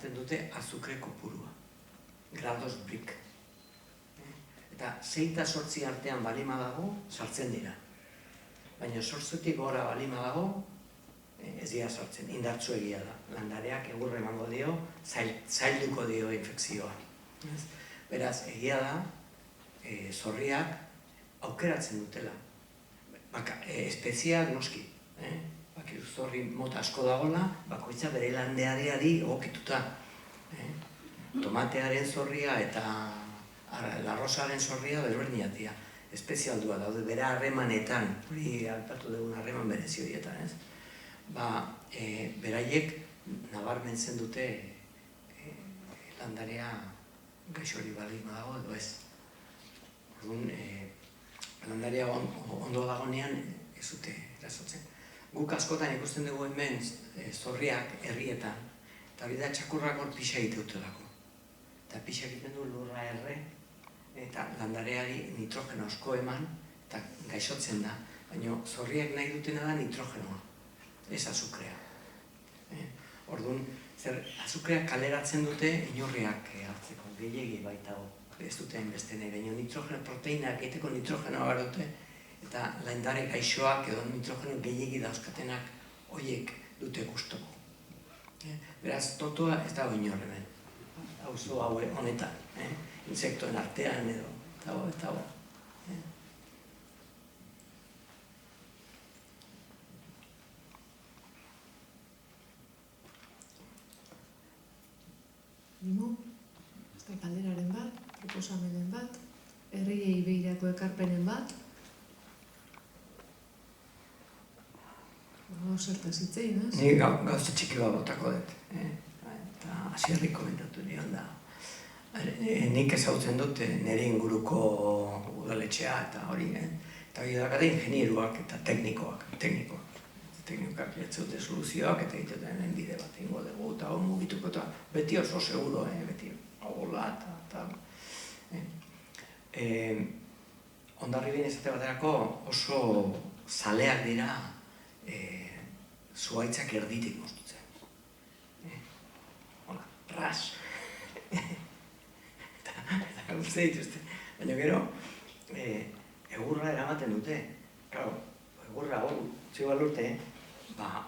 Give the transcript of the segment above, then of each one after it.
hartzen dute azukre kopurua, grados Brix. Eta 6 eta 8 artean balima dago, sartzen dira. Baina 8-tik gora balima dago, ez dira sartzen, indartsu egia da. Landareak egurra emango dio, zailduko dio infekzioa. Beraz, egia da, zorriak aukeratzen dutela. Espeziak noski, zorri mota asko dagoela, bakoitza bere landeareari egokituta. Tomatearen zorria eta larrosaren zorria desberdinak dira. Espezialdua daude, bere harremanetan, hori aipatu dugun harreman berezi horietan, ez? Beraiek nabarmentzen dute landarea gaixori balima dago edo ez. Landarea ondo dagoenean ez dute erasotzen. Guk askotan ikusten dugu hemen zorriak herrietan, eta hori da txakurrak hor pixa egite dutelako. Eta pixa egiten du lurra erre, eta landareari nitrogeno asko eman, eta gaixotzen da. Baina zorriak nahi dutena da nitrogenoa, ez azukrea. Orduan, azukrea kaleratzen dute inorriak hartzeko, gehiegi baitago. Ez dute hainbeste nahi, baina nitrogeno proteinak egiteko nitrogenoa behar dute, eta landare gaixoak edo nitrogeno gehiegi dauzkatenak horiek dute gustoko. Beraz, totoa ez dago inor hemen, auzo hau honetan, insektoen artean edo, eta hau. Nimo, ez da galderaren bat, proposamenen bat, herriei begirako ekarpenen bat. Zertaz hitzein, ez? Ni gauza txiki bat botako dut, eta hasierri komentatu nion da. Nik ezagutzen dut nire inguruko udaletxea eta hori, eta hori dakate ingenieruak eta teknikoak. Teknikoak jatzen dute soluzioak eta egiten bide bat ingo dugu eta hor mugituko eta beti oso seguro, beti hola eta Hondarribien esate baterako oso zaleak dira zuhaitzak erditik moztutzen. Hola, ras. Eta guzti dituzte. Baina gero, egurra eramaten dute. Claro, egurra hor, txigal urte,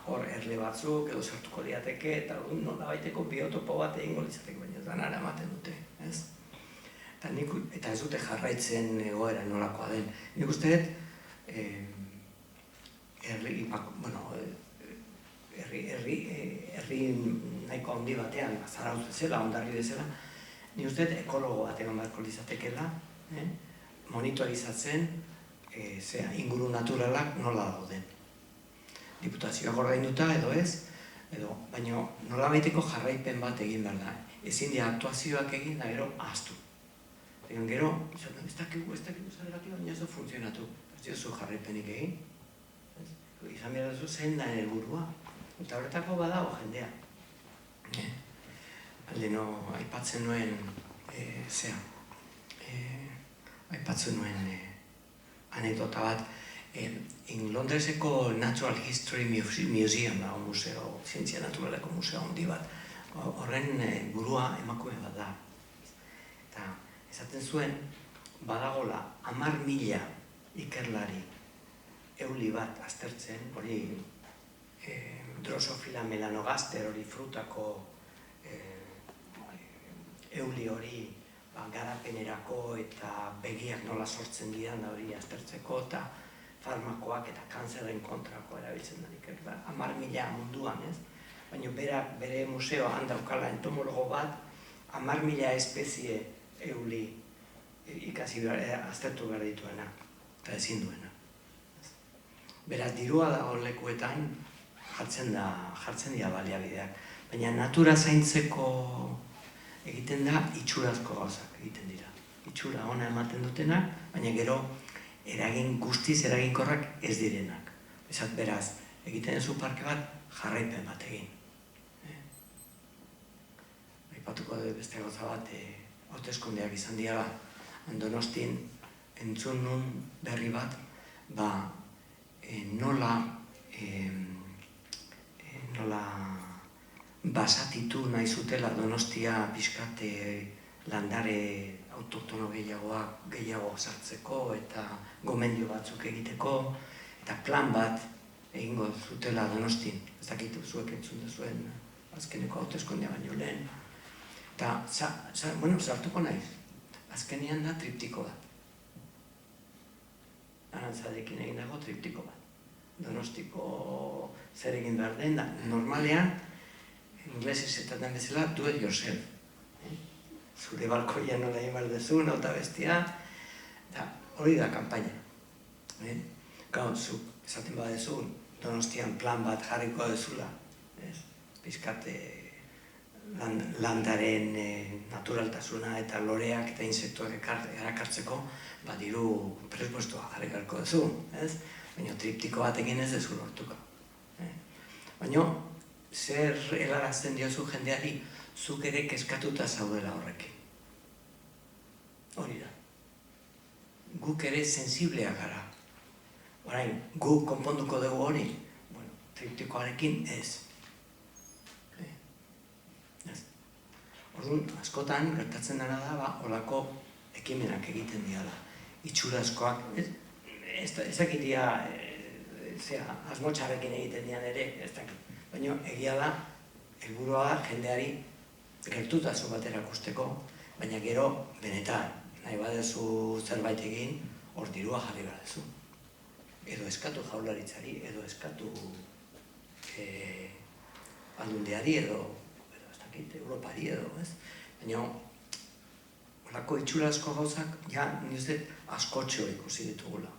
hor erle batzuk edo sartuko liateke, eta nola baiteko biotopo bat egingo litzateke, baina dana eramaten dute, ez? Eta ez dute jarraitzen egoera nolakoa den. Nik uste dut, herri nahiko handi batean, Zarautz bezala, Hondarribia bezala, nik uste dut ekologo bat eman beharko litzatekeela, monitorizatzen inguru naturalak nola dauden. Diputazioak ordainduta edo ez, baina nola baiteko jarraipen bat egin behar da. Ezin dira aktuazioak egin da gero ahaztu. Gero, ez dakigu zergatik, baina ez du funtzionatu. Ez diozu jarraipenik egin. Izan behar duzu zein da helburua. Eta horretako badago jendea. Aldeno, aipatzen nuen, aipatzen nuen anekdota bat, Londreseko Natural History Museum dago museo, zientzia naturaleko museo handi bat. Horren burua emakume bat da. Eta esaten zuen, badagola 10.000 ikerlari euli bat aztertzen, hori Drosophila melanogaster, hori frutako euli hori garapenerako eta begiak nola sortzen dian da hori aztertzeko eta farmakoak eta kanzeren kontrako erabiltzen da ikerla. 10.000 munduan, ez? Baina bere museoa handaukala entomologo bat, 10.000 espezie euli ikasi aztertu behar dituena, eta ezin duena. Beraz, dirua dago lekuetan jartzen dira baliabideak. Baina natura zaintzeko egiten da itxurazko gauzak egiten dira. Itxura ona ematen dutenak, baina gero guztiz eraginkorrak ez direnak. Beraz, egiten duzu parke bat jarraipen bat egin. Aipatuko dut beste gauza bat, hauteskundeak izan dira, Donostin entzun nun berri bat, basatitu nahi zutela Donostia pixkat landare autoktono gehiago sartzeko eta gomendio batzuk egiteko, eta plan bat egingo zutela Donostin. Ez dakit zuek entzun duzuen azkeneko hauteskondea baino lehen. Eta, sartuko naiz. Azkenean da triptiko bat. Arantzarekin egin dago triptiko bat. Donostiko zer egin behar den da. Normalean, inglesez eta den bezala, do it yourself. Zure balkoia nola egin behar dezu, nota bestia. Eta hori da kanpaina. Gau, zuk esaten badezu, Donostian plan bat jarriko dezula. Pizkat landaren naturaltasuna eta loreak eta insektuak erakartzeko, diru prespuestua jarri beharko duzu, baina triptiko batekin ez dezu lortuko. Baina, zer helarazten diozu jendeari, zuk ere kezkatuta zaudela horrekin. Hori da. Guk ere sensibleak gara. Orain, guk konponduko dugu hori, triptikoarekin ez. Orduan, askotan, gertatzen dena da, olako ekimenak egiten diala. Itxurazkoak, ez dakitia, asmotxarrekin egiten dian ere, ez dakit. Baina egia da, helburua da jendeari gertutasun bat erakusteko, baina gero, benetan, nahi badezu zerbait egin, hor dirua jarri badezu. Edo eskatu jaularitzari, edo eskatu aldundiari, edo Europari edo, ez? Baina, horako itxurazko gauzak, ja, nire askotxo ikusi ditugula.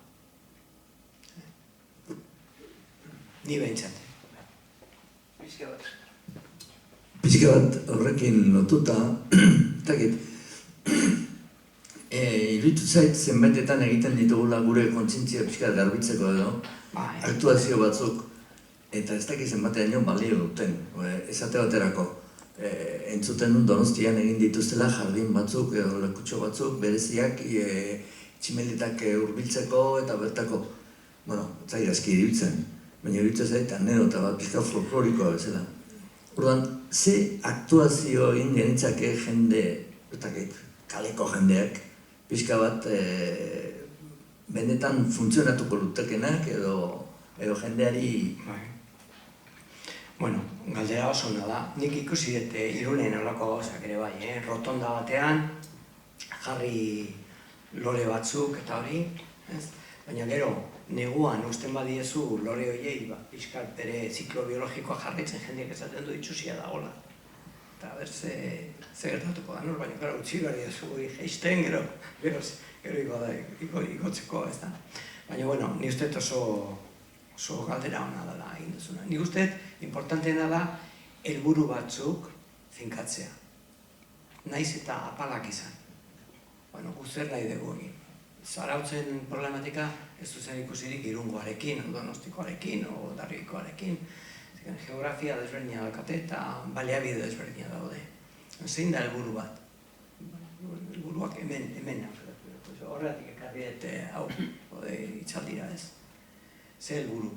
Ni behintzat. Pixka bat horrekin lotuta, iruditu zait zenbaitetan egiten ditugula gure kontzientzia pixka garbitzeko edo, aktuazio batzuk, eta ez dakit zenbatean balio duten, esate baterako. Entzuten dut Donostian egin dituztela jardin batzuk edo lekutxo batzuk bereziak tximeletak hurbiltzeko eta bertako, ez zait aski iruditzen, baina iruditzen zait anedota bat pizka folklorikoa bezala. Orduan, ze aktuazio egin genitzake jende, kaleko jendeak, pizka bat benetan funtzionatuko lutekenak edo jendeari... Bueno, galdera oso ona da. Nik ikusi dut Irunen olako gauzak ere bai, rotonda batean, jarri lore batzuk eta hori, baina gero, neguan usten badiezu lore horiei, pixkat bere ziklo biologikoa jarraitzen jendeak esaten du itxusia da, hola. Eta berze gertatuko da, baina gara utzi behar diezu geisten, gero igotzeko, ez da. Baina, bueno, ni uste oso galdera hona dela egin duzuna. Nik uste, importanteena da, helburu batzuk finkatzea. Naiz eta apalak izan. Bueno, guzer nahi dugu egin. Zarautzen problematika ez duzen ikusirik Irungoarekin, Donostikoarekin, Darrikoarekin. Geografia desberdina daukate eta baliabide desberdina daude. Zein da helburu bat? Helburuak hemen. Horregatik ekarri hau itzaldira ez. Ze helburu.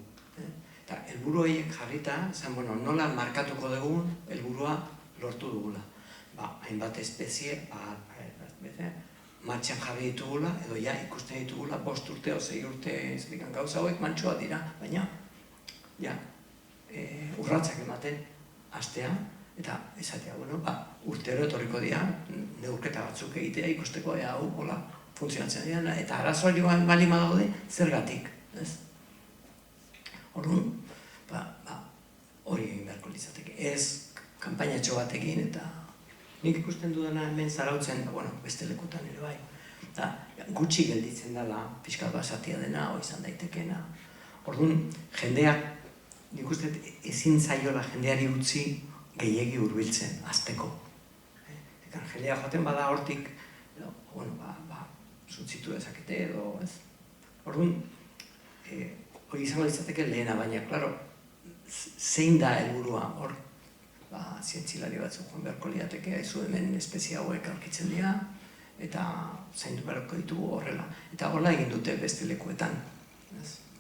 Eta helburu horiek jarrita, nola markatuko dugun helburua lortu dugula. Hainbat espezie, martxan jarri ditugula, edo ikusten ditugula, 5 urte o 6 urte gauza hauek mantxoa dira, baina urratsak ematen hastea, eta esatea, urtero etorriko dira, neurketa batzuk egitea ikusteko hau, funtzionatzen dira, eta arazoa joan balima daude, zergatik, ez? Orduan, hori egin beharko litzateke. Ez kanpainatxo batekin eta nik ikusten dudana hemen Zarautzen, beste lekutan ere bai. Gutxi gelditzen dela, pixkat basatia dena, izan daitekeena. Orduan, jendeak, nik uste ezin zaiola jendeari utzi gehiegi hurbiltzen, azteko. Jendea joaten bada hortik, zutzitu dezakete edo, ez? Orduan, hori izango litzateke lehena, baina, klaro, zein da helburua hor? Zientzilari batzuk joan beharko liateke, ezu hemen espezie hauek aurkitzen dira, eta zaindu beharko ditugu horrela. Eta horrela egin dute beste lekuetan,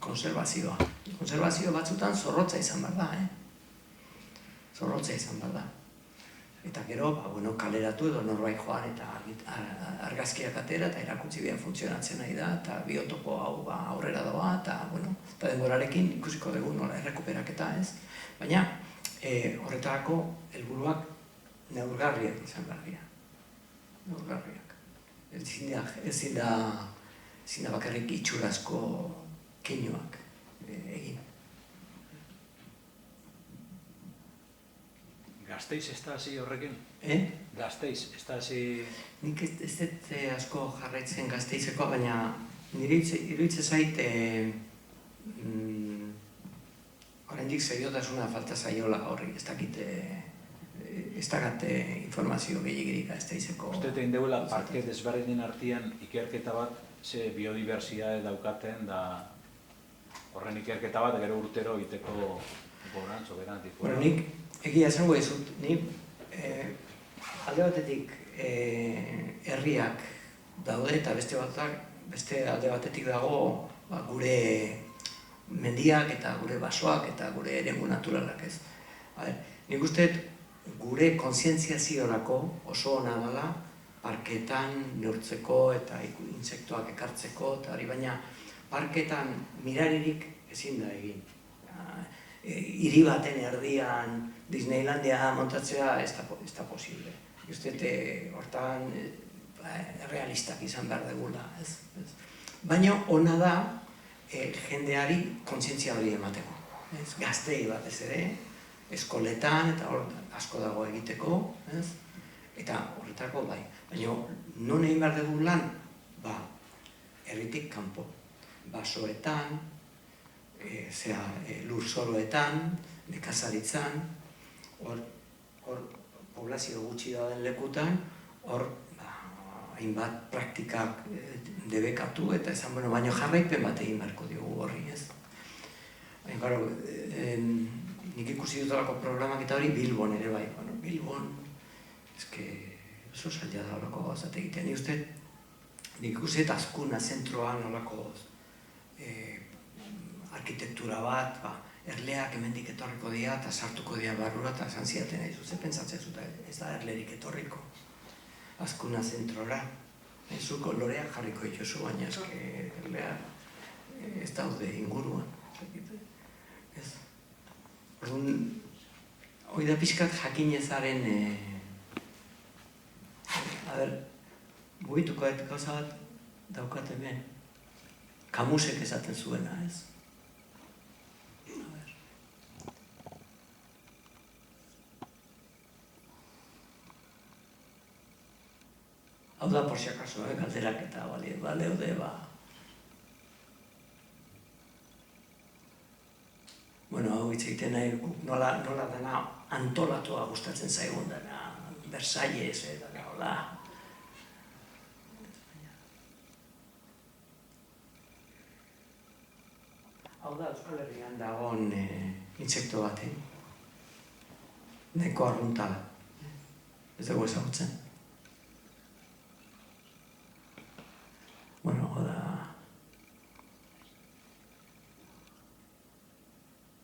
konservazioa. Konservazio batzutan zorrotza izan behar da, zorrotza izan behar da. Eta gero, kaleratu edo norbait joan eta argazkiak atera eta erakutsi bian funtzionatzen nahi da, eta biotopo hau aurrera doa, eta denborarekin ikusiko dugu nola errekuperaketa ez. Baina, horretarako helburuak neurgarriak izan behar dira. Neurgarriak. Ezin da bakarrik itxurazko keinuak egin. Gasteiz ez da hasi horrekin? Gasteiz ez da hasi... Nik ez dut asko jarraitzen Gasteizeko, baina nire iruditzen zait oraindik seriotasuna falta zaiola horri, ez dakat informazio gehiagirik Gasteizeko. Uste egin deuela parke desberdinen artean ikerketa bat, ze biodibertsitate daukaten, da horren ikerketa bat gero urtero egiteko gorantzo, berantik. Nik egia esango dizut, ni alde batetik herriak daude eta beste alde batetik dago gure mendiak eta gure basoak eta gure eremu naturalak ez. Nik uste gure kontzientziaziorako oso ona dela parketan neurtzeko eta intsektuak ekartzeko eta hori, baina parketan miraririk ezin da egin. Hiri baten erdian Disneylandia montatzea ez da posible. Uste hortan realistak izan behar degula. Baina ona da jendeari kontzientzia hori emateko. Gaztei batez ere, eskoletan eta asko dago egiteko, eta horretako bai. Baina non egin behar dugu lan? Herritik kanpo. Basoetan, lurzoroetan, nekazaritzan, hor poblazio gutxi dauden lekutan, hor hainbat praktikak debekatu eta esan, baina jarraipen bat egin beharko diogu horri, ez? Nik ikusi dutolako programak eta hori Bilbon ere bai. Bilbon, oso zaila da horako gauzat egiten. Nik ikusi eta Azkuna zentroan horako arkitektura bat, erleak hemendik etorriko dira eta sartuko dira barrura eta esan ziaten nahi zuze, pentsatzen zuta ez da erlerik etorriko Azkuna zentrora. Zuko loreak jarriko dituzu, baina erleak ez daude inguruan. Hoi da pixkat jakinezaren mugituko gauza bat daukat hemen. Camusek esaten zuena, ez? Hau da, por si acaso, galderak eta baleude, Bueno, hau hitz egiten nahi, nola dena antolatua gustatzen zaigun dena, Versalles, eta hola. Hau da, Euskal Herrian dagoen intsekto bat, neko arrunta. Ez dugu ezagutzen. Bueno, hau da...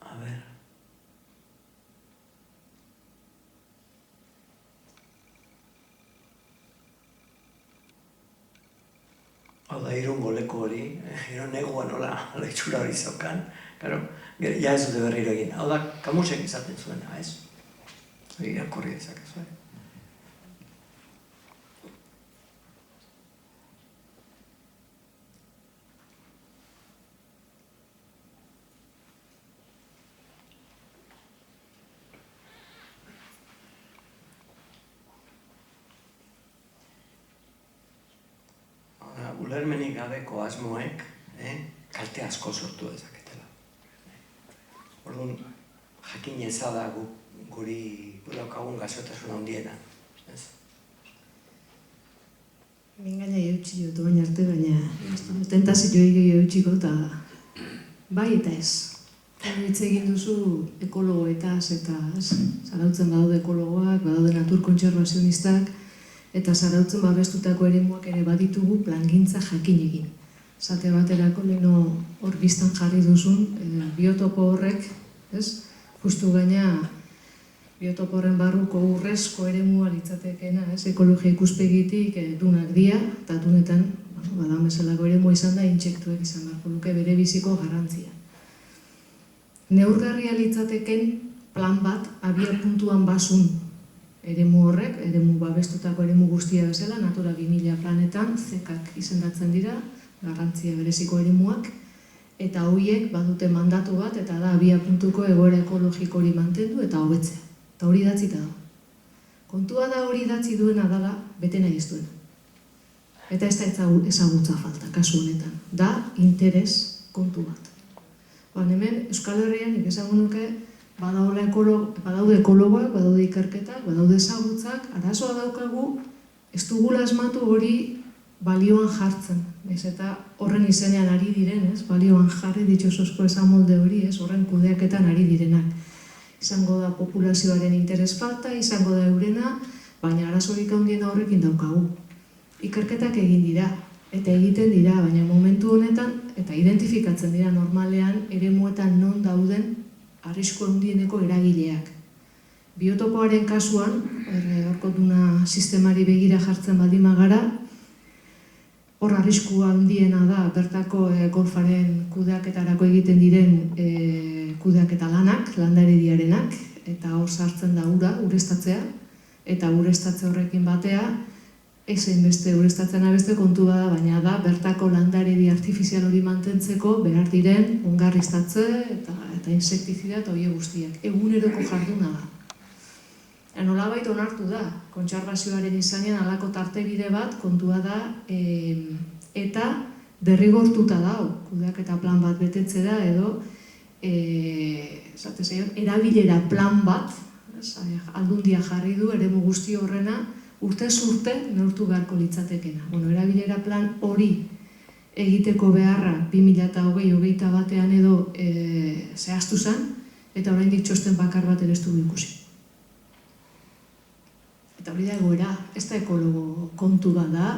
A ver... Hau da, Irungo leku hori, negua nola itxura hori zaukan. Ja ez dute berriro egin. Hau da, Camusek izaten zuena, ez? Irakurri dezakezu, Ulermenik gabeko asmoek kalte asko sortu dezaketela. Orduan, jakin ezada guri daukagun gaixotasun handiena. Hemen gaina eutxi dut baina arte, baina tentazioa eutxiko eta bai eta ez. Hitz egin duzu ekologoetaz eta zarautzen badaude ekologoak, badaude naturkontserbazionistak, eta zarautzen babestutako eremuak ere baditugu plangintza jakin egin. Zate baterako leheno hor biztan jarri duzun biotopo horrek, justu gaina biotopo horren barruko urrezko eremua litzatekeena, ekologia ikuspegitik dunak dira, eta dunetan, badan bezalako eremua izan da, intsektuek izan beharko luke bere biziko garrantzia. Neurgarria litzateken plan bat abia puntuan basun eremu horrek, eremu babestutako eremu guztia bezala, Natura 2000 planetan, zekak izendatzen dira, garrantzia bereziko eremuak, eta horiek badute mandatu bat, eta da abia puntuko egoera ekologiko hori mantendu eta hobetzea. Eta hori idatzita da. Kontua da hori idatzi duena dela, bete nahi ez duena. Eta ez da ezagutza falta, kasu honetan. Da interes kontu bat. Hemen Euskal Herrian, nik esango nuke, badaude ekologoak, badaude ikerketak, badaude ezagutzak, arazoa daukagu, ez dugula asmatu hori balioan jartzen. Eta horren izenean ari diren, balioan jarri ditxosozko esamolde hori, horren kudeaketan ari direnak. Izango da populazioaren interes falta, izango da eurena, baina arazorik handiena horrekin daukagu. Ikerketak egin dira, eta egiten dira, baina momentu honetan, eta identifikatzen dira normalean, eremuetan non dauden arrisku handieneko eragileak. Biotopoaren kasuan, horkotuna sistemari begira jartzen baldin bagara, hor arrisku handiena da bertako golfaren kudeaketarako egiten diren kudeaketa lanak, landarediarenak, eta hor sartzen da ura, ureztatzea, eta urestatze horrekin batea, ezein beste ureztatzena beste kontu bada, baina da bertako landaredi artifizial hori mantentzeko behar diren ongarriztatze eta insektizida eta hori guztiak. Eguneroko jarduna da. Nolabait onartu da, kontserbazioaren izanean halako tartebide bat kontua da eta derrigortuta da, kudeaketa plan bat betetzera edo erabilera plan bat, aldundia jarri du eremu guzti horrena urtez urte neurtu beharko litzatekena. Erabilera plan hori egiteko beharra 2020-2021 edo zehaztu zen, eta oraindik txosten bakar bat ere ez dugu ikusi. Eta hori da egoera, ez da ekologo kontu bat da,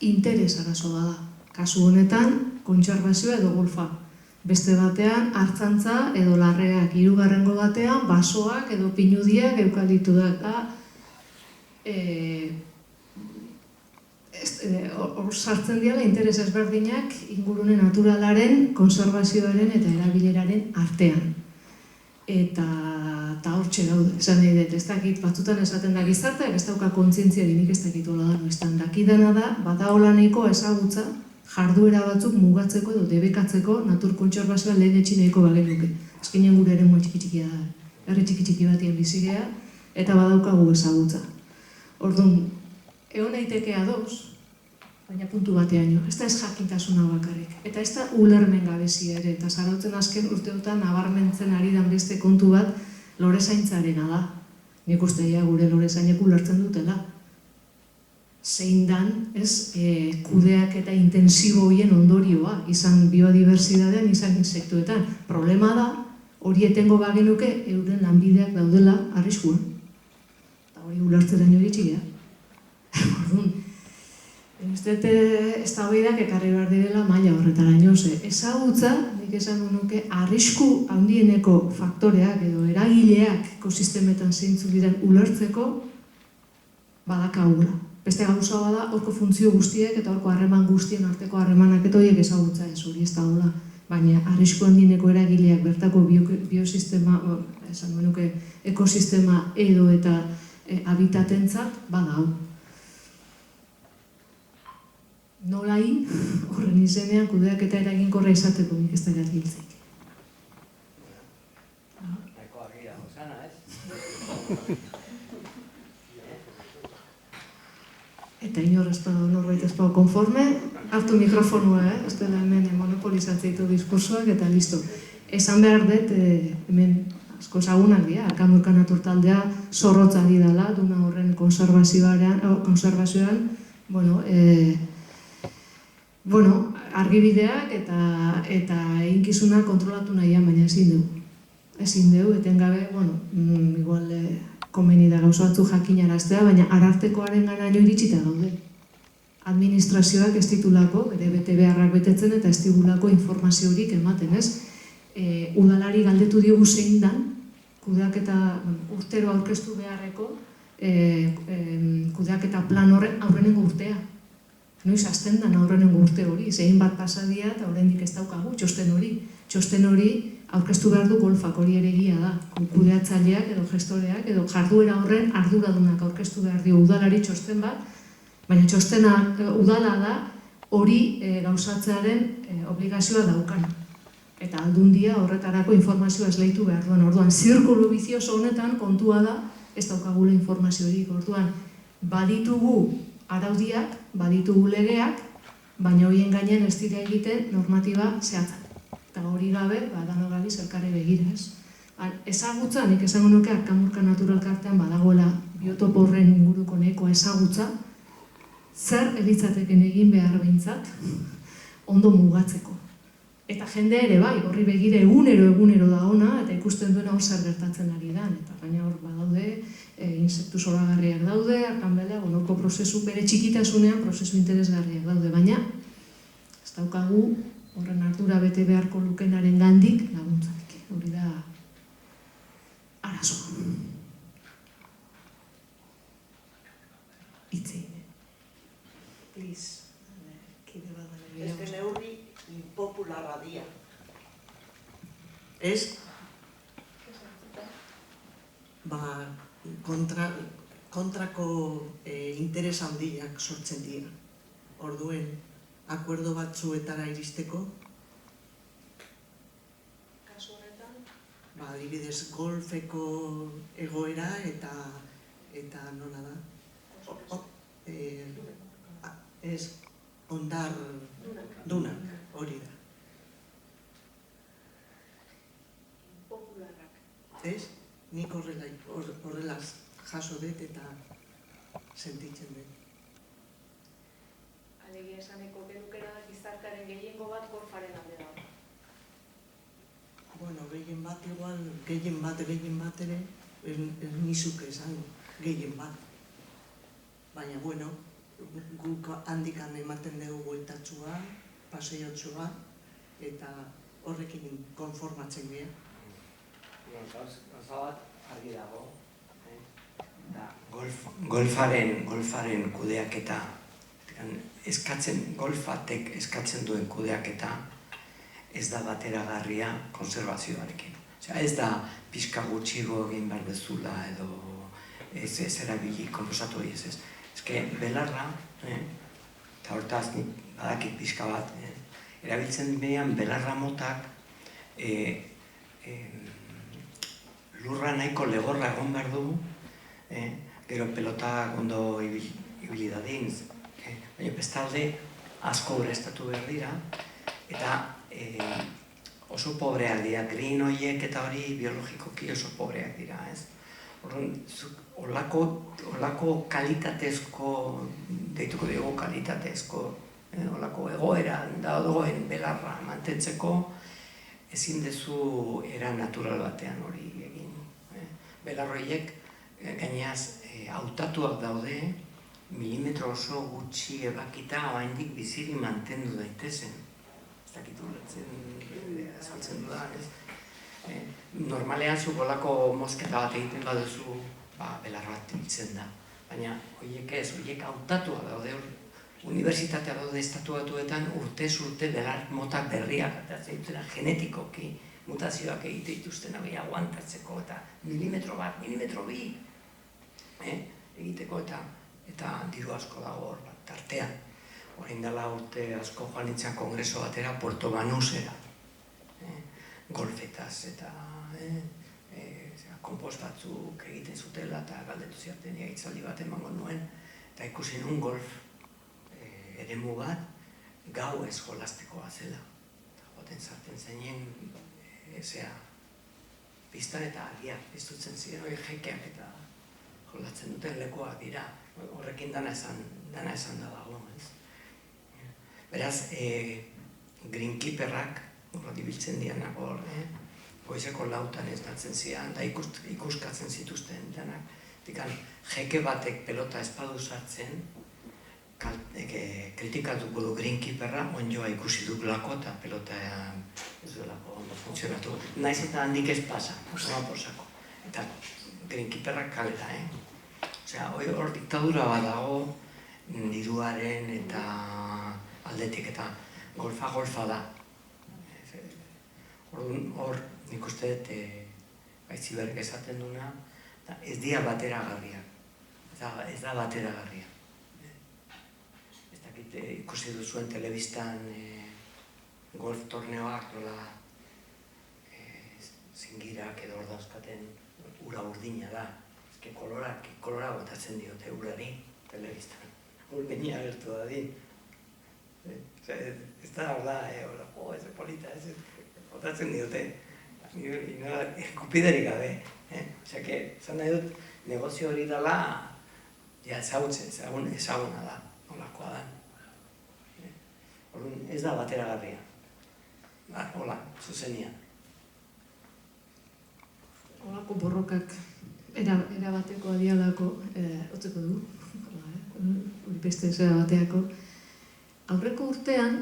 interes arazo da. Kasu honetan, kontserbazioa edo golfa. Beste batean, hartzantza edo larreak, hirugarrengo batean, basoak edo pinudiak eukaliptuak da. Hor sartzen dira interes ezberdinak ingurune naturalaren, konserbazioaren eta erabileraren artean. Eta hortxe daude, esan nahi dut, ez dakit batzutan esaten da gizarteak, ez dauka kontzientzia nik ez dakit hola da, ez dakidana da, bada hola nahiko ezagutza jarduera batzuk mugatzeko edo debekatzeko natur kontserbazioa lehen etxineko bagenuke. Azkenean gure eremua txiki-txikia da, herri txiki-txiki batien bizigea, eta badaukagu ezagutza. Orduan, egon naiteke adoz, baina puntu batean, ez da ez jakintasuna bakarrik, eta ez da ulermen gabezia ere, eta zarautzen azken urteotan nabarmentzen ari dan beste kontu bat lorezaintzarena da. Nik uste gure lorezainek ulertzen dutela. Zein dan, kudeak eta intensibo horien ondorioa, izan biodibertsitatean, izan insektuetan. Problema da, hori etengo bagenuke euren lanbideak daudela arriskuan. Eta hori ulertzera hori txikia. Orduan, ez da hori da ekarri behar direla maila horretaraino. Ezagutza, nik esan nuke, arrisku handieneko faktoreak edo eragileak ekosistemetan zeintzuk diren ulertzeko badakagula. Beste gauza bada, horko funtzio guztiek eta horko harreman guztien arteko harremanak eta horiek ezagutza ez hori ez da hola. Baina arrisku handieneko eragileak bertako biosistema, esan nuke, ekosistema edo eta habitatentzat bada hau. Nolai, horren izenean kudeaketa eraginkorra izateko nik ez da giltzik. Eko argia, Osana, ez? Eta inor norbait ez pau konforme, hartu mikrofonua, ez dela hemen monopolizatzeitu diskursoak eta listo. Esan behar dut, hemen asko ezagunak dira, Akamurka Naturtaldea zorrotzari dela, duna horren konservazioan, argibideak eta eginkizuna kontrolatu nahian, baina ezin dugu. Ezin dugu, etengabe, igual komeni da gauza batzu jakinaraztea, baina arartekoaren ganaino iritsita daude. Administrazioak ez ditulako, bere bete beharrak betetzen eta ez digulako informaziorik ematen, ez? Udalari galdetu diogu zein dan kudeaketa urtero aurkeztu beharreko kudeaketa plan horren aurrenengo urtea. Noiz hasten da aurrenengo urte hori, zein bat pasadia eta oraindik ez daukagu txosten hori. Txosten hori aurkeztu behar du golfak, hori ere egia da. Kudeatzaileak edo gestoreak edo jarduera horren arduradunak aurkeztu behar dio udalari txosten bat, baina txostena udala da hori gauzatzearen obligazioa daukan. Eta aldundia horretarako informazioa esleitu behar duen. Orduan, zirkulu bizioso honetan kontua da ez daukagula informaziorik. Orduan, baditugu araudiak, baditugu legeak, baina horien gainean ez dira egiten normatiba zehatzak. Eta hori gabe, dano gabiz elkarri begira, ez? Ezagutza, nik esango nuke Arkamurka Natural Kartean badagoela biotopo horren inguruko nahiko ezagutza, zer elitzateken egin behar behintzat, ondo mugatzeko. Eta jende ere bai, horri begire egunero da ona, eta ikusten duena hor zer gertatzen ari da. Eta gaina hor badaude, insektu zoragarriak daude, arkanbelea, orko prozesu bere txikitasunean prozesu interesgarriak daude, baina ez daukagu horren ardura bete beharko lukenaren gandik laguntzarik. Hori da arazoa. Itzein. Please. Este neurri impopularra dira. Ez? Kontrako interes handiak sortzen dira. Orduen, akuerdo batzuetara iristeko. Kasu honetan? Adibidez, golfeko egoera eta nola da? Ez, ondar dunak, hori da. Popularrak. Ez? Nik horrela jaso dut eta sentitzen dut. Alegia esaneko genukera gizartearen gehiengo bat golfaren alde dago. Bueno, gehien bat igual, gehien bat ere, ez nizuk esango, gehien bat. Baina, bueno, guk handikan ematen dugu bueltatxua, paseiotxua, eta horrekin konformatzen geha. Gauza bat argi dago, golfaren kudeaketa, golfatek eskatzen duen kudeaketa ez da bateragarria konservazioarekin. Ez da pixka gutxigo egin behar bezula edo ez erabili konposatu hori ez. Belarra, eta hortaz badakit pixka bat, erabiltzen behan belarra motak lurra nahiko legorra egon behar du, gero pelotak ondo ibili dadin, baina bestalde asko ureztatu behar dira, eta oso pobreak dira, green horiek eta hori biologikoki oso pobreak dira, ez? Olako kalitatezko, deituko dugu kalitatezko, olako egoera dagoen belarra mantentzeko, ezin dezu era natural batean hori egin. Belarroiek gainaz hautatuak daude, milimetro oso gutxi ebakita oraindik biziri mantendu daitezen. Ez dakit ulertzen azaltzen dudan, ez? Normalean zu golako mozketa bat egiten baduzu, belarra bat biltzen da. Baina horiek ez, horiek hautatuak daude, unibertsitatea daude estatu batuetan urtez urte belar motak berriak atatzen dituzena genetikoki mutazioak egite dituzten hori aguantatzeko eta milimetro bat, milimetro bi egiteko eta diru asko dago hor bat tartean. Orain dela urte asko joan nintzen kongreso batera Puerto Banusera, golfetaz eta konpost batzuk egiten zutela eta galdetu ziaten hitzaldi bat emango nuen eta ikusi nun golf eremu bat gauez jolastekoa zela. Joten zarten zeinen piztan eta argiak piztutzen ziren hori jekeak eta jolatzen duten lekoak dira. Horrekin dana esan da dago. Beraz, greenkeeperrak dibiltzen dianak hor, goizeko lautan ez datzen zian, da ikuskatzen zituzten denak. Jeke batek pelota espadu sartzen, kritikatuko du greenkeeperra, onjoa ikusi duglako eta pelota ez duelako ondo funtzionatu. Naiz eta handik ez pasa, osama posako. eta greenkeeperrak kalera, Osea, hor diktadura bat dago, diruaren eta aldetik, eta golfa da. Hor nik uste dut Gaitziberrek esaten duna, ez dira bateragarriak. Ez da bateragarria. Ez dakit ikusi duzuen telebistan golf torneoak nola zingirak edo hor dauzkaten ura urdina da. Ez kolora botatzen diote urari telebistan. Urdina agertu da din. Ez da hor da, ez polita, ez botatzen diote. Kupiderik gabe. Osea, zan nahi dut, negozio hori dela ezaguna da, nolakoa da. Ez da bateragarria. Hola, zuzenia. Holako borrokak erabateko adialako, otzeko du, beste zera bateako. Aurreko urtean,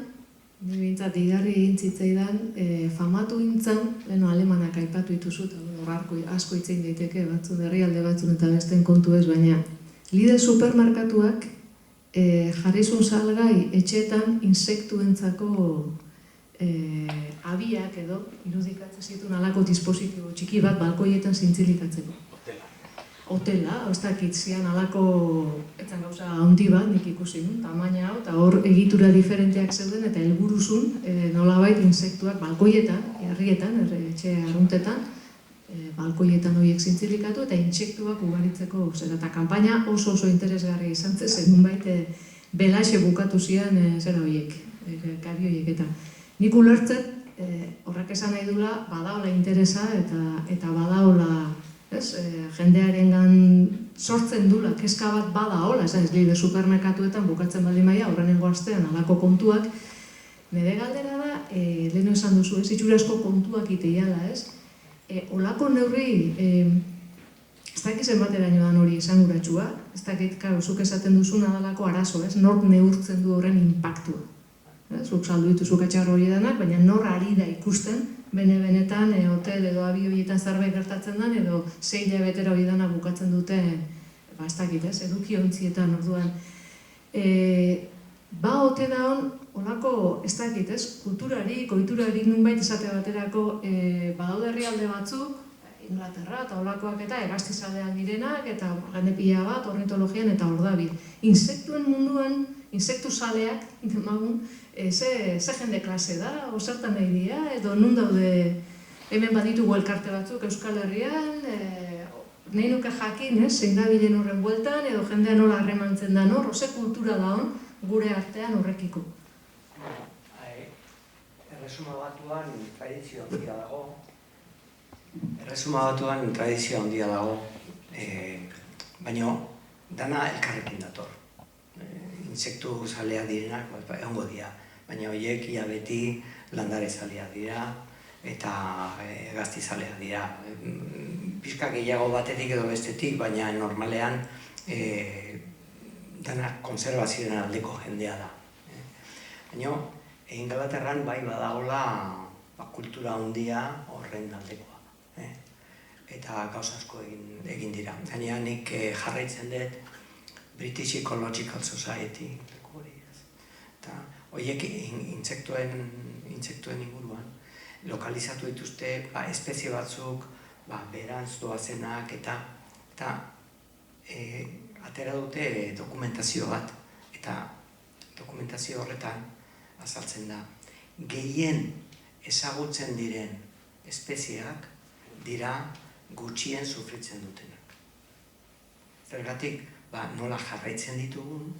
nire bintzat igarri egin zitzaidan, famatu gintzan, leheno alemanak aipatu dituzu, eta asko itzein daiteke batzun, herrialde batzun eta besten kontu ez, baina Lidl supermarkatuak jarrizun salgai etxeetan insektuentzako abiak edo irudikatzen zituen alako dispositibo txiki bat balkoietan zintzilikatzeko. Hotela, ez dakit zian alako etzan gauza handi bat, nik ikusi nun, tamaina hau, eta hor egitura diferenteak zeuden, eta helburuzun nolabait insektuak balkoietan, herrietan, etxe arruntetan, balkoietan horiek zintzilikatu, eta intsektuak ugaritzeko, eta kanpaina oso interesgarria izan zen, zenun baite belaxe bukatu zian zera horiek, kari horiek, eta nik ulertzet, horrek esan nahi dula, badaola interesa, eta badaola, jendearengan sortzen dula, kezka bat bada hola, ez Lidl supermerkatuetan bukatzen baldin maia, horrenengo astean alako kontuak. Nire galdera da, leheno esan duzu, itxurazko kontuak iteiala, olako neurri, ez dakit zenbateraino dan hori esanguratsua, ez dakit, zuk esaten duzuna dalako arazo, nork neurtzen du horren inpaktua. Zuk saldu dituzu katxar hori danak, baina nor ari da ikusten, benetan hotel edo abi horietan zerbait gertatzen den, edo 6 hilabetera hori dana bukatzen dute, ez dakit, eduki ontzietan orduan. Ba ote da hon, olako, ez dakit, kulturarik, oiturarik nunbait esate baterako badaude herrialde batzuk, Inglaterra eta olakoak eta hegaztizalean direnak, eta jende pila bat, ornitologian eta hor dabil. Insektuen munduan, insektuzaleak, demagun, ze jende klase da, osertan nahi dira, edo nun daude hemen baditugu elkarte batzuk Euskal Herrian, nahi nuke jakin, zein dabilen horren bueltan, edo jendea nola harremantzen da hor, ze kultura da hon, gure artean horrekiko. Erresuma Batuan tradizio handia dago. Erresuma Batuan tradizio handia dago, baina dana elkarrekin dator. Insektu zalea direnak, egongo dira, baina horiek ia beti landare zalea dira eta gazti zalea dira. Pixka gehiago batetik edo bestetik, baina normalean dana konservazioen aldeko jendea da. Baina Ingalaterran bai badagola kultura handia horren aldekoa. Eta gauza asko egin dira. Gainera nik jarraitzen dut British Ecological Society, eta horiek intsektuen inguruan lokalizatu dituzte espezie batzuk berantz doazenak eta atera dute dokumentazio bat, eta dokumentazio horretan azaltzen da gehien ezagutzen diren espezieak dira gutxien sufritzen dutenak. Zergatik, nola jarraitzen ditugun,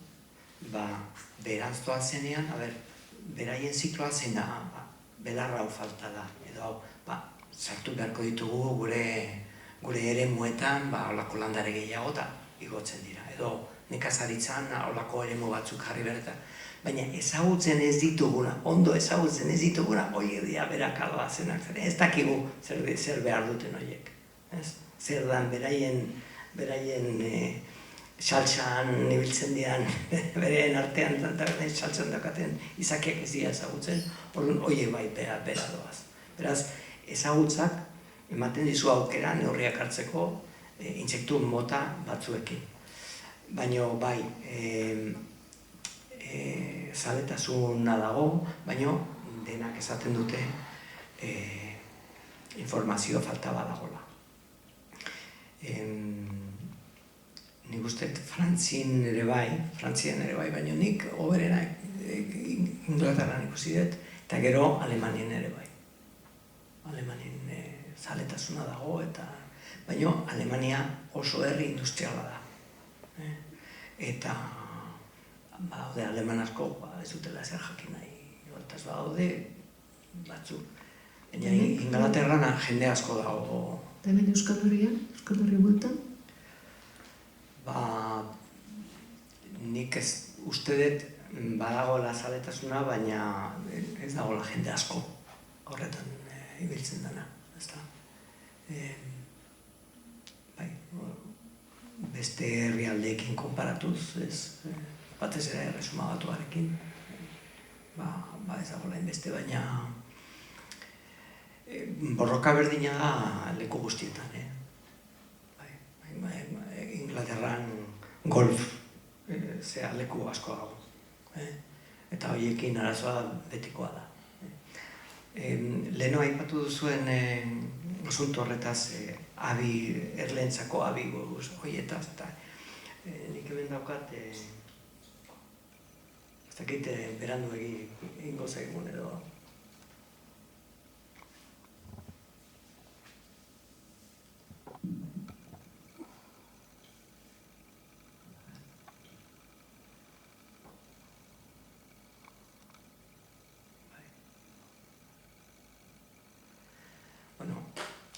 berantz doazenean, beraien zikloa zein da, belarra hau falta da, edo sartu beharko ditugu gure eremuetan, holako landare gehiago eta igotzen dira, edo nekazaritzan holako eremu batzuk jarri beretan. Baina ezagutzen ez dituguna, ondo ezagutzen ez dituguna, horiek dira berak albazenak, ez dakigu zer behar duten horiek. Zer dan beraien saltsan ibiltzen dian, beraien artean saltsan dakaten izakiak ez dira ezagutzen, horiek bai bera doaz. Beraz, ezagutzak ematen dizu aukera neurriak hartzeko intsektu mota batzuekin. Baina bai, zaletasuna dago, baina denak esaten dute informazio falta badagola. Nik uste Frantzian ere bai, baina nik oberena Inglaterran ikusi dut, eta gero Alemanien ere bai. Alemanian zaletasuna dago, baina Alemania oso herri industriala da. Eta badaude aleman asko, ez dutela ezer jakin nahi, hortaz badaude batzuk. Inglaterran jende asko dago. Eta hemen Euskal Herrian, Euskal Herri bueltan? Nik uste dut badagoela zaletasuna, baina ez dagoela jende asko horretan ibiltzen dena. Beste herrialdeekin konparatuz, batez ere Erresuma Batuarekin, ez dagoela inbeste, baina borroka berdina da leku guztietan. Inglaterran golf leku asko dago, eta horiekin arazoa betikoa da. Leheno aipatu duzuen asunto horretaz, erleentzako abi horietaz, eta nik hemen daukat, ez dakit berandu egingo zaigun edo.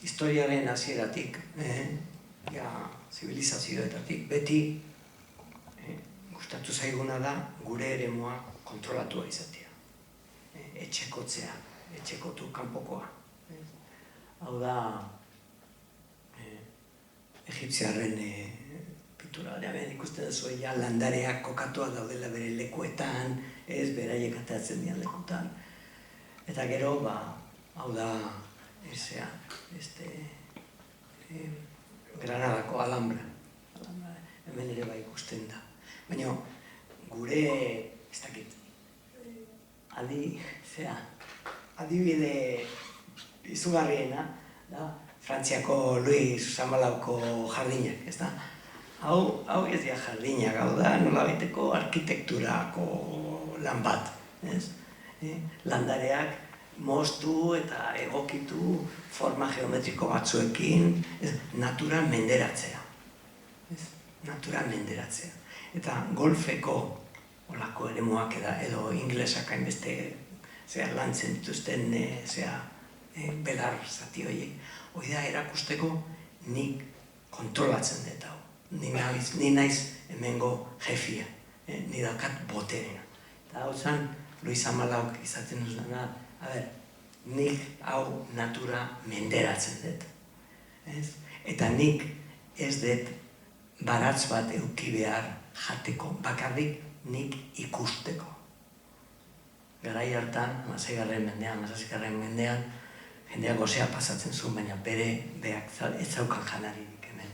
Historiaren hasieratik, zibilizazioetatik, beti gustatu zaiguna da gure eremua kontrolatua izatea. Etxekotzea, etxekotu kanpokoa. Hau da, egipziarren pintura, ikusten duzu landareak kokatuak daudela bere lekuetan, beraiek ateratzen dian lekutan. Eta gero, hau da, Granadako Alhambra, hemen ere bai ikusten da. Baina gure, ez dakit, adibide izugarriena da Frantziako Luis XIVko jardinak, ez da? Hau ez dira jardinak, hau da nolabaiteko arkitekturako lan bat, ez? Landareak moztu eta egokitu forma geometriko batzuekin, natura menderatzea. Natura menderatzea. Eta golfeko olako eremuak edo inglesak hainbeste lantzen dituzten belar zati horiek. Hoi da erakusteko nik kontrolatzen dut hau. Ni naiz hemengo jefia, ni daukat boterea. Eta hau zen, Luis XIVk izaten duzena, nik hau natura menderatzen dut. Eta nik ez dut baratz bat eduki behar jateko, bakarrik nik ikusteko. Garai hartan, 16. mendean, 17. mendean, jendeak gozea pasatzen zuen, baina beak ez zaukan janaririk hemen.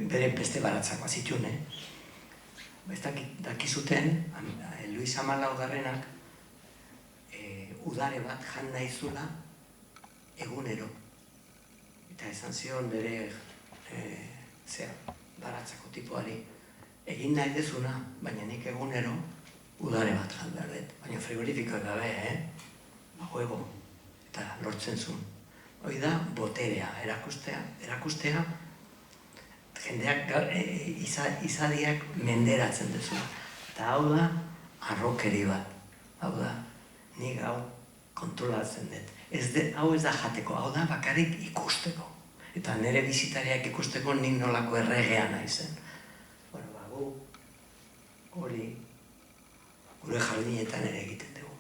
Bere beste baratzak bazitun, Ez dakizuten, Luis XIV udare bat jan nahi zula egunero. Eta esan zion bere baratzako tipoari, egin nahi dezuna, baina nik egunero udare bat jan behar dut. Baina frigorifikoak gabe, huevo, eta lortzen zuen. Hoi da, boterea, erakustea, jendeak izadiak menderatzen dezu. Eta hau da, arrokeri bat. Hau da, nik hau kontrolatzen dut. Hau ez da jateko, hau da bakarrik ikusteko. Eta nire bizitariak ikusteko nik nolako erregea nahi zen. Hori gure jardinetan ere egiten dugu.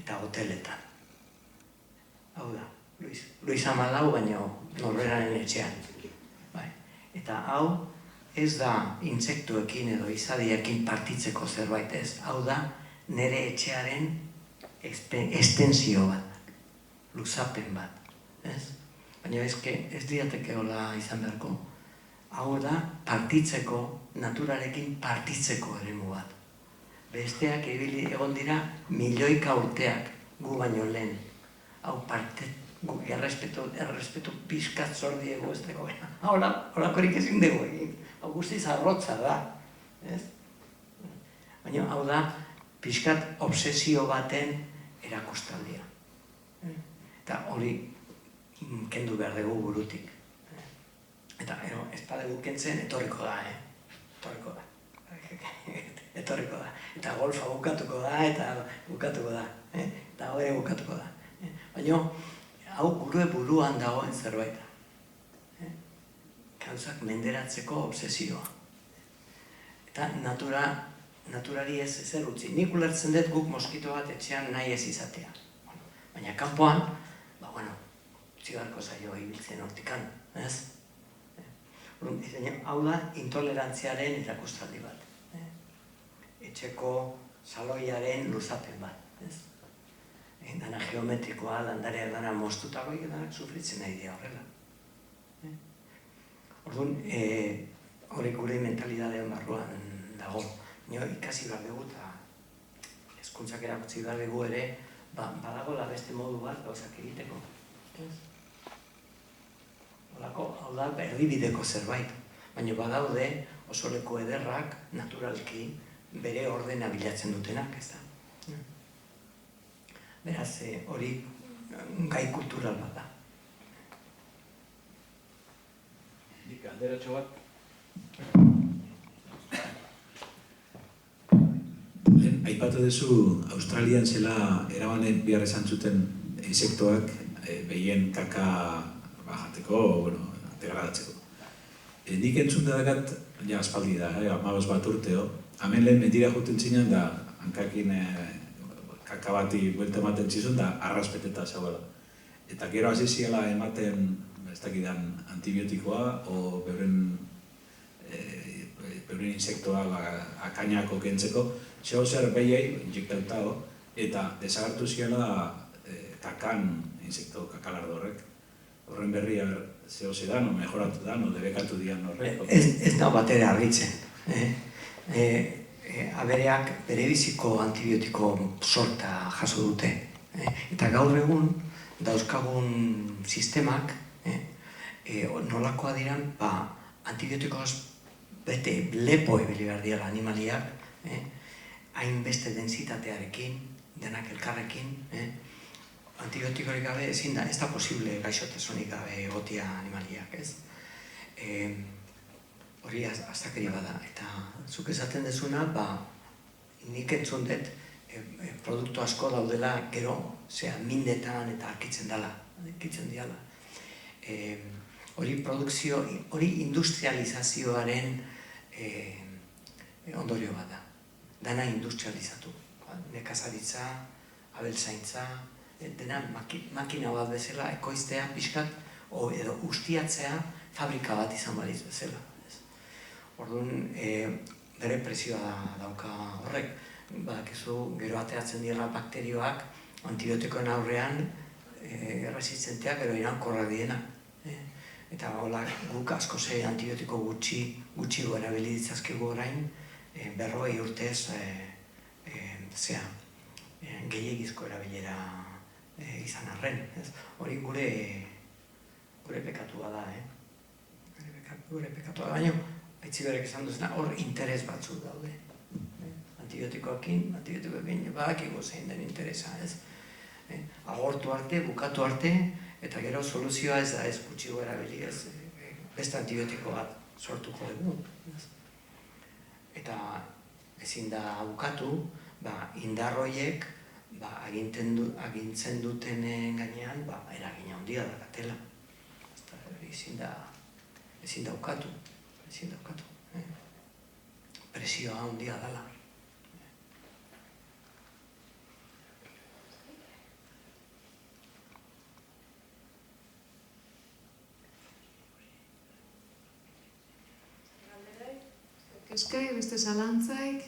Eta hoteletan. Hau da, Luis XIV baino norberaren etxean. Eta hau ez da intsektuekin edo izadiekin partitzeko zerbait ez. Hau da nire etxearen estensio bat, luzapen bat. Baina ez diateke hola izan beharko. Hau da, partitzeko, naturarekin partitzeko eremu bat. Besteak egon dira milioika urteak gu baino lehen. Hau parte, gu errespetu pixkat zor diegu ez dago. Holakorik ezin dugu egin. Hau guztiz arrotza da. Baina hau da, pixkat obsesio baten erakustaldia. Eta hori kendu behar dugu burutik. Eta ez badugu kentzen etorriko da, etorriko da. Eta golfa bukatuko da, eta bukatuko da. Eta hori bukatuko da. Baina, hau gure buruan dagoen zerbait. Gauzak menderatzeko obsesioa. Eta naturari ez ezer utzi. Nik ulertzen dut guk moskito bat etxean nahi ez izatea. Baina kanpoan, zigarko zaio ibiltzen hortikan, ez? Hau da, intolerantziaren erakustaldi bat. Etxeko saloiaren luzapen bat, ez? Dana geometrikoa, landarea dana moztutako, danak sufritzen nahi dira horrela. Orduan, hori gure mentalidadean barruan dago. Ikasi behar dugu eta hezkuntzak erakutsi behar dugu ere, badagoela beste modu bat gauzak egiteko. Hau da, erdibideko zerbait, baina badaude oso leku ederrak, naturalki, bere ordena bilatzen dutenak, ez da. Beraz, hori gai kultural bat da. Nik alderatxo bat. Aipatu duzu, Australian zela erabanen bihar esan zuten insektoak behien kaka jateko, degradatzeko. Nik entzun dadakat, ja aspaldi da, 15 bat urteo, hemen lehen mentira juten zinen da hankakin kaka bati buelta ematen zizun da arraspeteta zegoela. Eta gero hasi ziela ematen, ez dakidan, antibiotikoa, o beuren insektoa akainako kentzeko, zeo zer behiei injektauta, eta desagertu ziela kakan insekto, kakalardo horrek. Horren berria zeo zedan, o mejoratu dan, o debekatu dian horrek. Ez da bat ere argitzen. Abereak berebiziko antibiotiko sorta jaso dute. Eta gaur egun, dauzkagun sistemak, nolakoa diran, antibiotikoaz bete lepo ebili behar dira animaliak, hainbeste densitatearekin, denak elkarrekin, antibiotikorik gabe ezin da, ez da posible gaixotasunik gabe egotia animaliak, ez? Hori aztakeri bada, eta zuk esaten dezuna, nik entzun dut produktu asko daudela gero, mindetan eta arkitzen diala. Hori industrializazioaren ondorio bat da. Dana industrializatu. Nekazaritza, abeltzaintza, dena makina bat bezala ekoiztea pixkat, edo ustiatzea fabrika bat izan baliz bezala. Orduan, bere presioa dauka horrek. Badakizu, gero ateatzen dira bakterioak, antibiotikoen aurrean, erresistenteak gero iraunkorrak diena. Eta guk asko antibiotiko gutxi erabili ditzazkegu orain, 40 urtez gehiegizko erabilera izan arren. Hori gure pekatua da. Gure pekatua da, baina Aitziberek esan duzena, hor interes batzuk daude. Antibiotikoekin, badakigu zein den interesa, ez? Agortu arte, bukatu arte, eta gero soluzioa ez da ez gutxi erabili, ez? Beste antibiotiko bat sortuko dugu. Eta ezin da bukatu, indarroiek agintzen dutenen gainean eragina handia dakatela. Ezin da ukatu. Presioa handia dela. Kezkai, beste zalantzaik.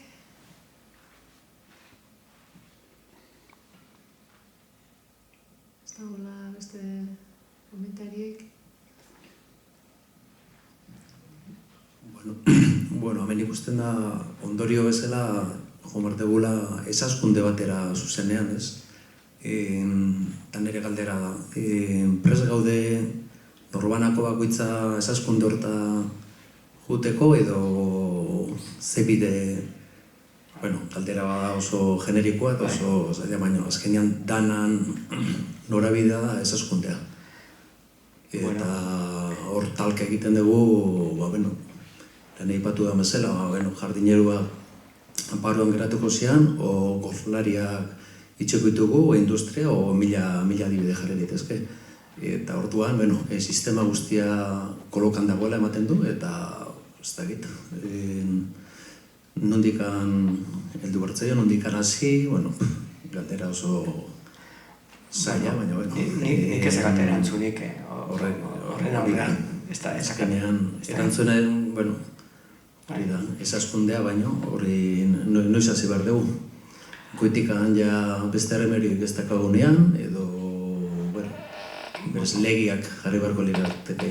Ez dagoela beste komentariek? Bueno, hemen ikusten da ondorio bezala jomartegula esaskunde batera zuzenean, ez? Eta nire galdera da. Prest gaude norbanako bakoitza esaskunde horta juteko edo zebide, galdera bada oso generikoa eta oso zaila, baina azkenean danan norabidea da esaskundea. Eta hor talka egiten dugu, lehen eipatu da bezala, jardinerua aparoan geratuko zian, o golflariak itxeko ditugu, o industria, o mila adibide jarri ditezke. Eta orduan, sistema guztia kolokan dagoela ematen du, eta ez dakit. Nondikan heldu bertzaio, nondikan hasi, galdera oso zaila, baina nik ezakat erantzunik horren aurrean. Ezkenean, erantzunen, hori da, esaskundea baino, hori noiz hasi behar dugu. Goitikan ja beste remerioik ez dakagunean, edo, berez legiak jarri beharko lirateke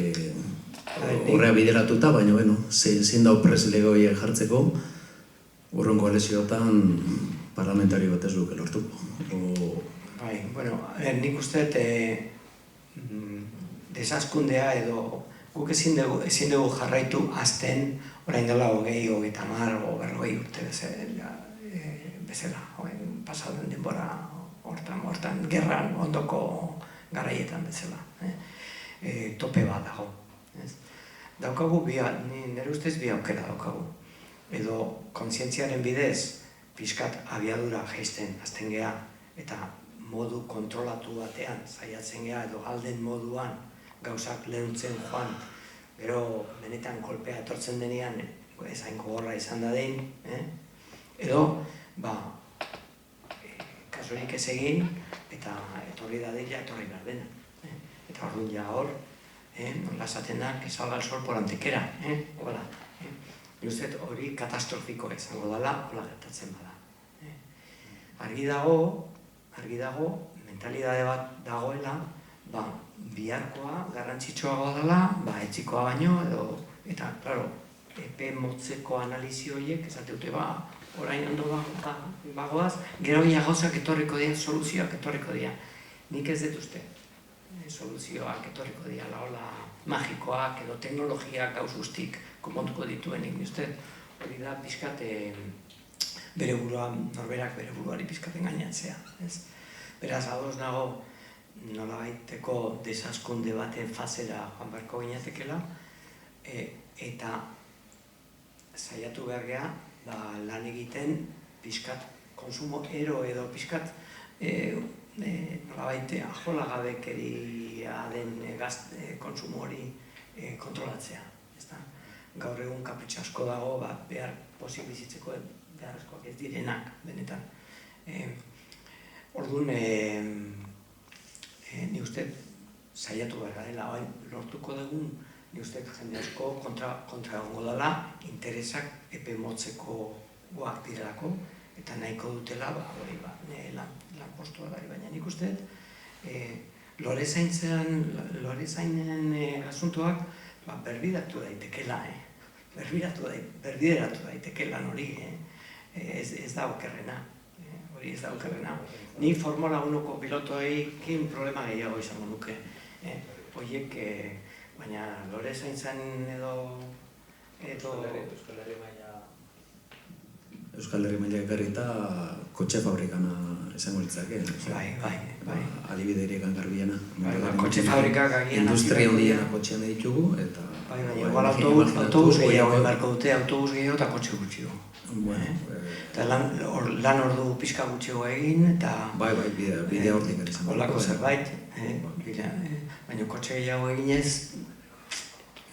horrea bideratuta, baina, zein dau prez lege horiek jartzeko, urrengo lesiotan parlamentari bat ez duke lortuko. Nik uste desaskundea edo guk ezin dugu jarraitu azten orain dela 20, 30, 40 urte bezala. Pasaden denbora hortan gerran ondoko garaietan bezala. Tope bat dago. Daukagu nire ustez bi aukera daukagu. Edo kontzientziaren bidez pixkat abiadura jaisten azten geha eta modu kontrolatu batean saiatzen geha edo alden moduan gauzak lehentzen joan, gero benetan kolpea etortzen denean ezain gogorra izan da dein, edo kasurik ez egin eta etorri dadila etorri behar dena. Eta orduan ja hor, nola esaten da, que salga el sol por antequera, hola. Justet hori katastrofiko izango dela, hola gertatzen bada. Argi dago, mentalidade bat dagoela, biharkoa garrantzitsuagoa dela, etxikoa baino, eta, klaro, epe motzeko analizi horiek, esate dute, orain ondo bagoaz, gero gauzak etorriko dira, soluzioak etorriko dira. Nik ez dut uste, soluzioak etorriko dira, hola magikoak edo teknologiak gauz guztik konpontuko dituenik, uste, hori da pixkat norberak bere buruari pixkat engainatzea. Beraz, ados nago, nolabaiteko desaskunde baten fazera joan beharko ginatekela, eta saiatu behar geha lan egiten pixkat konsumo ero edo pixkat nolabaite ajolagabekeria den konsumo hori kontrolatzea. Gaur egun kapritxo asko dago behar posibilizitzeko beharrezkoak ez direnak, benetan. Orduan, ni uste saiatu behar garela, lortuko dugun, ni uste jende asko kontra egongo dela, interesak epe motzeko guak direlako, eta nahiko dutela, lan postua gari, baina nik uste, lorezainen asuntoak berbideratu daitekela, berbideratu daitekela hori, ez da okerrena. Hori ez da okerrena. Ni Formula 1ko pilotoekin problema gehiago izango nuke. Horiek, baina lore zaintzan edo... Euskal Herri maila ekarri eta kotxe fabrikana izango litzake. Bai. Adibide ere gangarbiena. Kotxe fabrikak agian... Industria hondiena kotxean ditugu eta... Bai, igual autobus gehiago emarko dute, autobus gehiago eta kotxe gutxiago. Eta lan ordu pixka gutxiago egin eta... Bai, bidea hortik izango. Olako zerbait, baina kotxe gehiago eginez...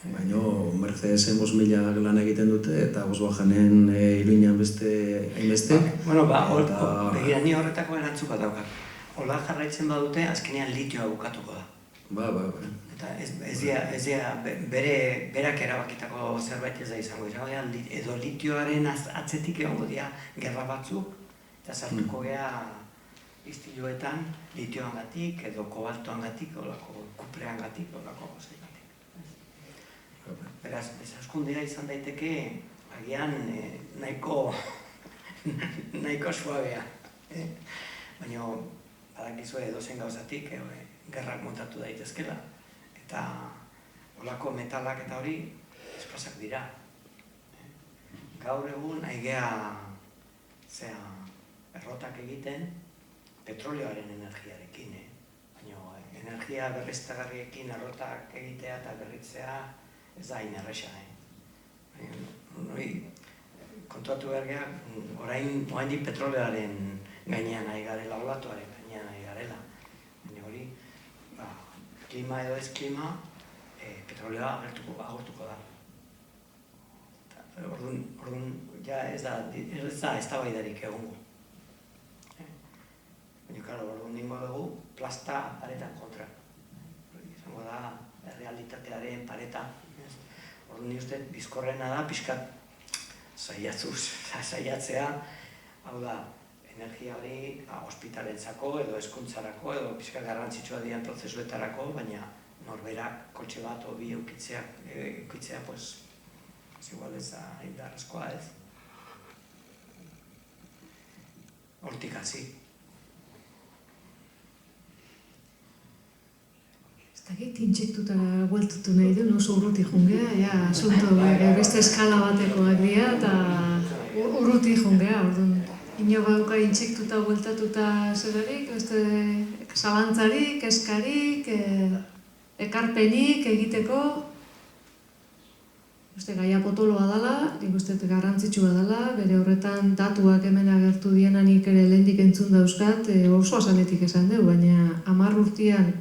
Baina Mercedesen 5.000 lan egiten dute eta Volkswagenen Iruñan beste hainbeste. Begira, ni horretako erantzuko daukak. Hola jarraitzen badute, azkenean litioa bukatuko da. Ba. Eta ez dira berak erabakitako zerbait ez da izango dira. Edo litioaren atzetik egongo dira gerra batzuk, eta sartuko gea iztiluetan litioangatik edo kobaltoangatik, olako kupreangatik, olako gozaigatik. Beraz, desaskundea izan daiteke, agian nahiko suabea. Baina, badakizue edozein gauzatik, gerrak montatu daitezkela. Eta olako metalak eta hori espasak dira. Gaur egun aigea errotak egiten petrolioaren energiarekin. Baina energia berriztagarriekin errotak egitea eta berritzea ez da hain erresa. Kontuatu behar geha, oraindik petrolioaren gainean nahi garela, olatuaren gainean nahi garela. Baina hori, klima edo ez klima, petrolioa agortuko da. Orduan, ja ez da eztabaidarik egongo. Baina, karo, orduan ningo dugu, plasta paretan kontra. Izango da, realitatearen pareta. Orduan, ni uste, bizkorrena da, pixkat saiatzea, hau da, energia hori ospitalentzako edo hezkuntzarako edo pixkat garrantzitsua dian prozesuetarako, baina norberak kotxe bat o bi eukitzea, pues, igual ez da indarrezkoa ez. Hortik hasi. Ez dakit intsektutara gueltutu nahi du, oso urruti jungea, asunto beste eskala batekoak dira, eta urruti jungea, orduan. Ino bauka intsektuta gueltatuta zerarik, beste zalantzarik, eskarik, ekarpenik egiteko. Gaia potoloa dela, nik uste garrantzitsua dela, bere horretan datuak hemen agertu dienanik ere lehendik entzun dauzkat, oso azaletik esan dugu, baina 10 urtean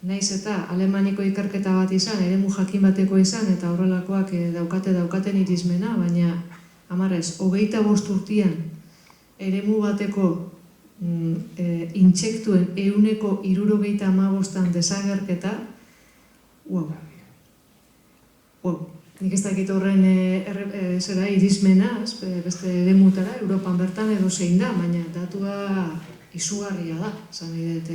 naiz eta Alemaniko ikerketa bat izan, eremu jakin bateko izan, eta horrelakoak daukaten irizmena, baina 25 urtean eremu bateko intsektuen 175 desagerketa, nik ez dakit horren irizmena, beste eremutara, Europan bertan edo zein da, baina datua izugarria da, esan nahi dut,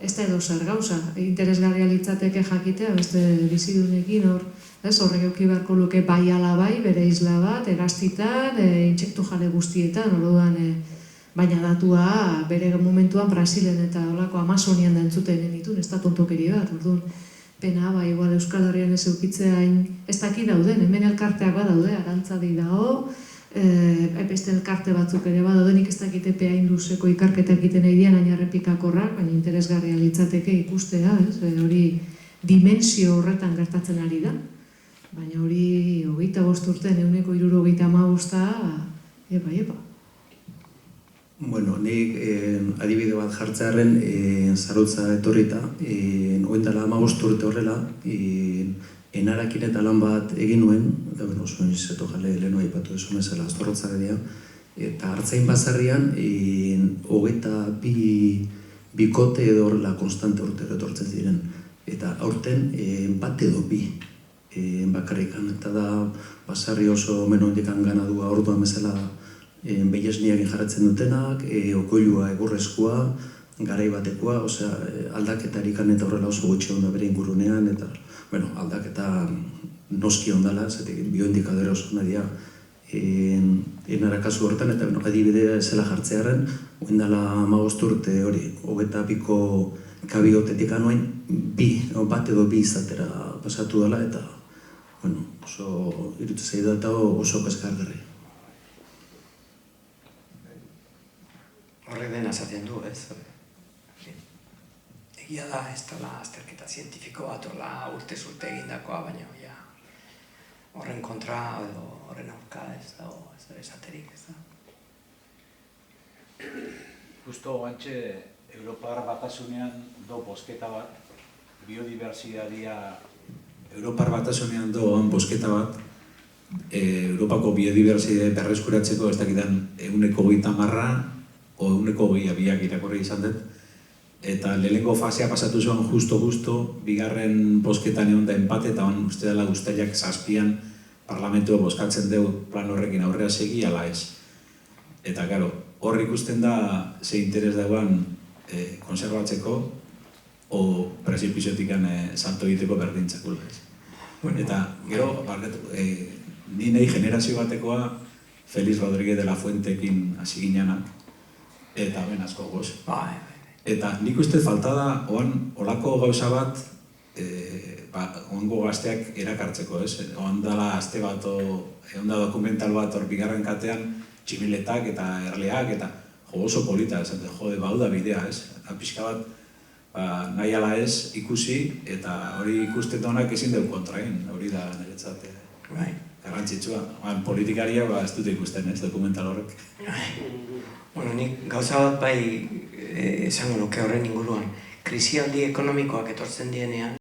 ez da edo zer gauza, interesgarria litzateke jakitea, beste bizidunekin horrek euki beharko luke bai ala bai, bere isla bat, egaztitan, intsektu jale guztietan, orduan, baina datua bere momentuan Brasilen eta olako Amazonian da entzuten genitun, ez da tontokeri bat, orduan, pena, igual Euskal Herrian ez eukitzea ez daki dauden, hemen elkarteak badaude, Arantzadi dago, beste elkarte batzuk ere badaude, nik ez dakit epea induzeko ikarketak egiten nahi dian ainarrepikakorrak, baina interesgarria litzateke ikustea, hori dimensio horretan gertatzen ari da, baina hori 25 urtean 175, epa. Bueno, nik adibide bat jartzearen zarutza etorrita, oindala 15 urte horrela, enarakin eta lan bat egin nuen, eta oso nizeto jale lehenu aipatu esu nezela aztorrotzak edia, eta hartzain bazarrian, 22 bikote edo horrela konstante urtero etortzen ziren, eta aurten bat edo bi bakarrikan, eta da basarri oso menoendikan ganadua orduan bezala behiesniak jarratzen dutenak, okoilua egurrezkoa, garai batekoa, aldaketarikan eta horrela oso gutxi onda bere ingurunean, eta aldaketa noski ondala, zetik bioindikadore oso nadia enarakazu hortan, eta adibidea zela jartzearen, oindala 15 urte hori, 22 kabiotetik anoen, bat edo bi izatera pasatu dela, eta oso irutu zeidu eta oso kaskargarri. Horrek dena esaten du, ez? Egia da, ez dela azterketa zientifiko bat urtez urte egindakoa, baina horren kontra edo horren aurka ez da esaterik, ez da. Justo gantxe, Europar Batasunean do bosketa bat, biodibertsitatea Europar Batasunean doan bosketa bat, Europako biodibertsitatea berreskuratzeko ez dakidan 130 o 122 irakorri izan dut, eta lehenengo fasea pasatu zuen justo, bigarren bosketan egon da empate, eta uste dela guztiak 7 parlamentua boskatzen dugu plan horrekin aurrera segi, ala ez. Eta, claro, hor ikusten da ze interes dagoen konserbatzeko o prezipiziotikan salto egiteko berdintzakula. Eta, gero, ni nahi generazio batekoa Feliz Rodríguez de la Fuentekin hasi ginenak, eta ben asko goz. Eta nik uste falta da, oan olako gauza bat, oango gazteak erakartzeko, ez? Oan dala azte bat, egon da dokumental bat hor bigarren katean, tximiletak eta erleak, eta oso polita, esaten, jode, bau da bidea, ez? Eta pixka bat, nahi ala ez ikusi, eta hori ikusten honak ezin dugu kontrain, hori da niretzat garrantzitsua. Politikaria ez dute ikusten, ez, dokumental horrek. Bueno, nik gauza bat bai esango nuke horren inguruan. Krisialdi ekonomikoak etortzen dienean,